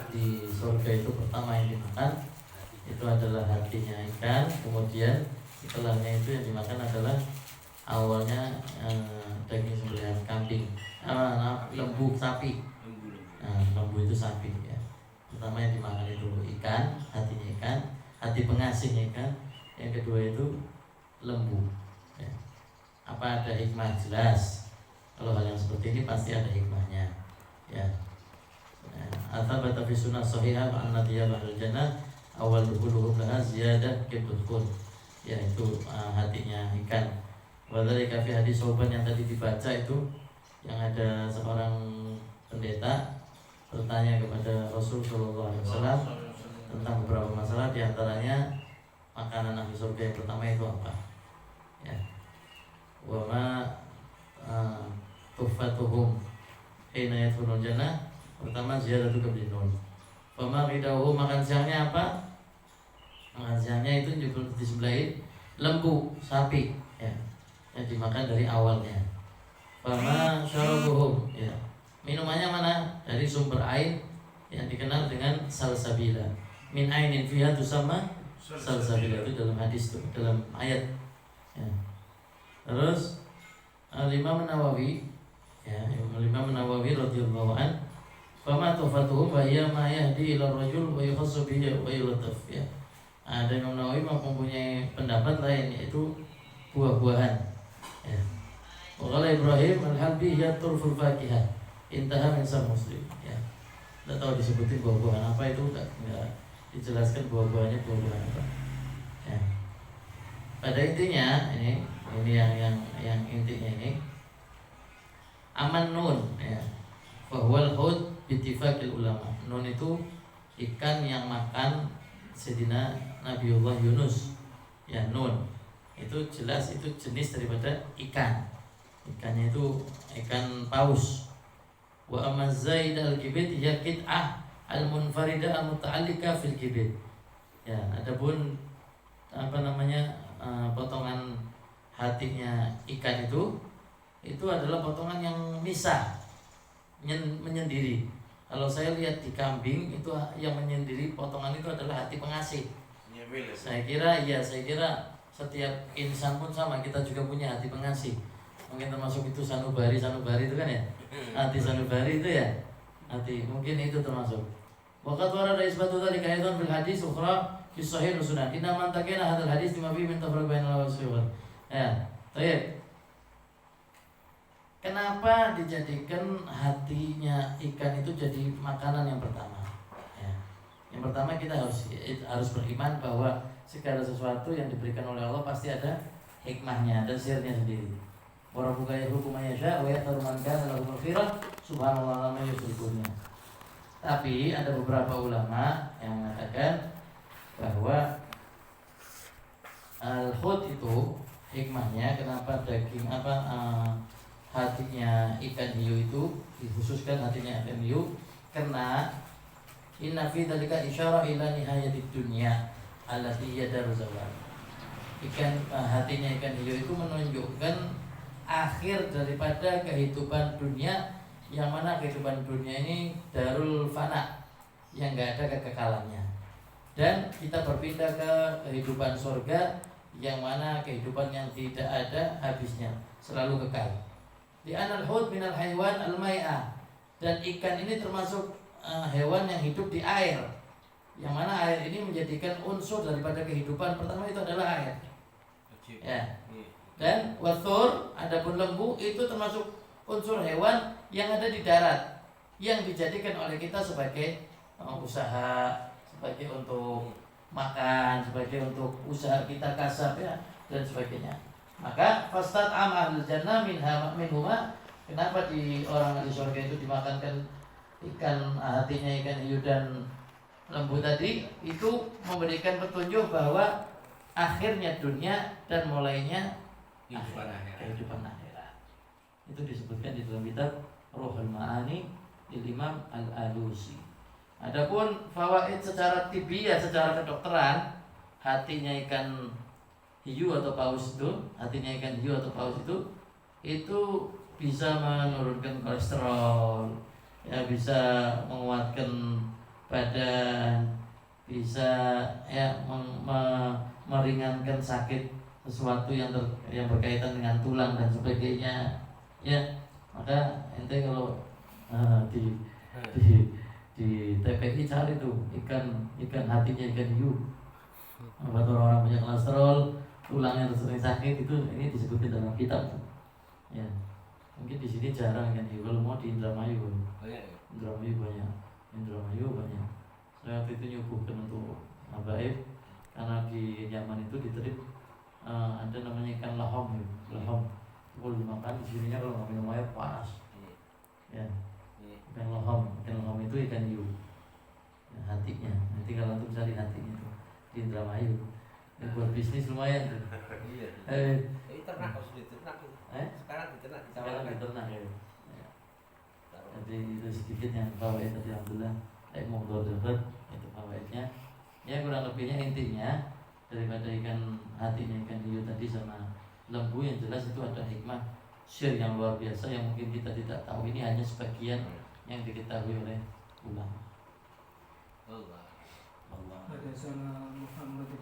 di surga itu pertama yang dimakan itu adalah hatinya ikan, kemudian setelahnya itu yang dimakan adalah awalnya daging sembelihan kambing, lembu sapi. Lembu itu sapi ya. Pertama yang dimakan itu ikan, hatinya ikan, hati pengasihnya ikan. Yang kedua itu lembu ya. Apa ada hikmah? Jelas. Kalau hal yang seperti ini pasti ada hikmahnya ya. Atsabata fi sunnah shahihah anna thiyabal jannah awal dukhuluhum laha ziyadah kibdul. Ya itu hatinya ikan. Wadhalika fi hadis Sauban yang tadi dibaca itu, yang ada seorang pendeta bertanya kepada Rasul Shallallahu Alaihi Wasallam tentang beberapa masalah, diantaranya makanan ahli surga yang pertama itu apa? Ya, wama tuhfatuhum hina yadkhulul jannah. Pertama ziyadatu kabdinun. Wama qidahu, makan siangnya apa? Makan siangnya itu juga disembelih lembu sapi ya, yang dimakan dari awalnya. Wama syarabuhum ya, minumannya mana? Dari sumber air yang dikenal dengan salsabila. Min ainin fiha tusamma salsabila, itu dalam hadis itu, dalam ayat ya. Terus Imam Nawawi ya, Imam Nawawi radhiyallahu an, fama tufatuhu fa hiya ma yahdi ila rajul wa yukhassu bihi wa yulataf ya. Ada Imam Nawawi mempunyai pendapat lain, yaitu buah-buahan ya. Wa qala Ibrahim al-Halbi hiya turful fakihah intaha min sahih Muslim ya. Tidak tahu disebutin buah-buahan apa itu, enggak dijelaskan buah-buahannya buah-buahan apa ya. Pada intinya ini yang intinya ini aman nun ya, fahuwal hud bittifaqil ulama. Nun itu ikan yang makan Sayyidina Nabiullah Yunus ya. Nun itu jelas itu jenis daripada ikan, ikannya itu ikan paus. Wa amma zaid al-kibit ya qit'ah al-munfarida al-muta'allika fil kibit ya. Adapun apa namanya potongan hatinya ikan itu adalah potongan yang misah, menyendiri. Kalau saya lihat di kambing itu yang menyendiri potongan itu adalah hati pengasih. Saya kira setiap insan pun sama, kita juga punya hati pengasih. Mungkin termasuk itu sanubari itu kan ya. Hati sanubari itu ya. Hati mungkin itu termasuk. Waqat warada isbatu dzalika aidan fil hadis ukhra fi sahih sunan. Inna man takana hadzal hadis lima fi min tafriq bainal wasfiqat. Ya, baik. Kenapa dijadikan hatinya ikan itu jadi makanan yang pertama? Ya. Yang pertama kita harus beriman bahwa segala sesuatu yang diberikan oleh Allah pasti ada hikmahnya, ada sirnya sendiri. Wa rabbuka yakhluqu ma yasha' wa yakhtaru man kana lahu maghfirah subhanallah ma yusyrikuna. Tapi ada beberapa ulama yang mengatakan bahwa al-khut itu hikmahnya kenapa daging hatinya ikan hiu itu dikhususkan hatinya ikan hiu, karena inna fi dzalika isyarah ila nihayatid dunya allati yadaru zawal. Hatinya ikan hiu itu menunjukkan akhir daripada kehidupan dunia, yang mana kehidupan dunia ini darul fana, yang enggak ada kekekalannya. Dan kita berpindah ke kehidupan surga, yang mana kehidupan yang tidak ada habisnya, selalu kekal. Di anal hud minal haywan al-mai'ah, dan ikan ini termasuk hewan yang hidup di air, yang mana air ini menjadikan unsur daripada kehidupan. Pertama itu adalah air ya. Dan wathur, adapun lembu itu termasuk unsur hewan yang ada di darat, yang dijadikan oleh kita sebagai usaha, sebagai untuk makan, sebagai untuk usaha kita kasab ya, dan sebagainya. Maka fastat amal jannah minhuma. Kenapa di orang ahli surga itu dimakankan ikan, hatinya ikan hiu dan lembu tadi? Itu memberikan petunjuk bahwa akhirnya dunia dan mulainya kehidupan akhirat. Itu disebutkan di dalam kitab Ruhul Ma'ani di Imam Al-Alusi. Adapun fawaid secara tibiah, secara kedokteran, hatinya ikan hiu atau paus itu, hatinya ikan hiu atau paus itu bisa menurunkan kolesterol, ya bisa menguatkan badan, bisa ya meringankan sakit sesuatu yang berkaitan dengan tulang dan sebagainya ya. Maka ente kalau di di TPI cari tuh ikan hatinya ikan hiu. Buat orang-orang punya kolesterol, tulangnya sering sakit, itu ini disebutin dalam kitab tuh. Ya, mungkin di sini jarang kan hiu. Kalau mau di Indramayu banyak. Indramayu banyak. Saya waktu itu nyuguhkan untuk habaib karena di Yaman itu diterip ada namanya ikan lahom ya. Lahom kalau dimakan di sininya kalau nggak minum air panas ya. Ikan lahom itu ikan hiu ya, hatinya nanti kalau untuk cari hatinya itu di Indramayu ya, buat bisnis lumayan tuh. Ternak harus diternak itu. Sekarang diternak Ya. Jadi itu sedikit yang fawaid tadi, alhamdulillah mau dapat itu fawaidnya ya. Kurang lebihnya intinya daripada ikan hatinya ikan hiu tadi sama lembu, yang jelas itu ada hikmah syir yang luar biasa yang mungkin kita tidak tahu. Ini hanya sebagian yang diketahui oleh ulama. Allah. Hadasana Muhammad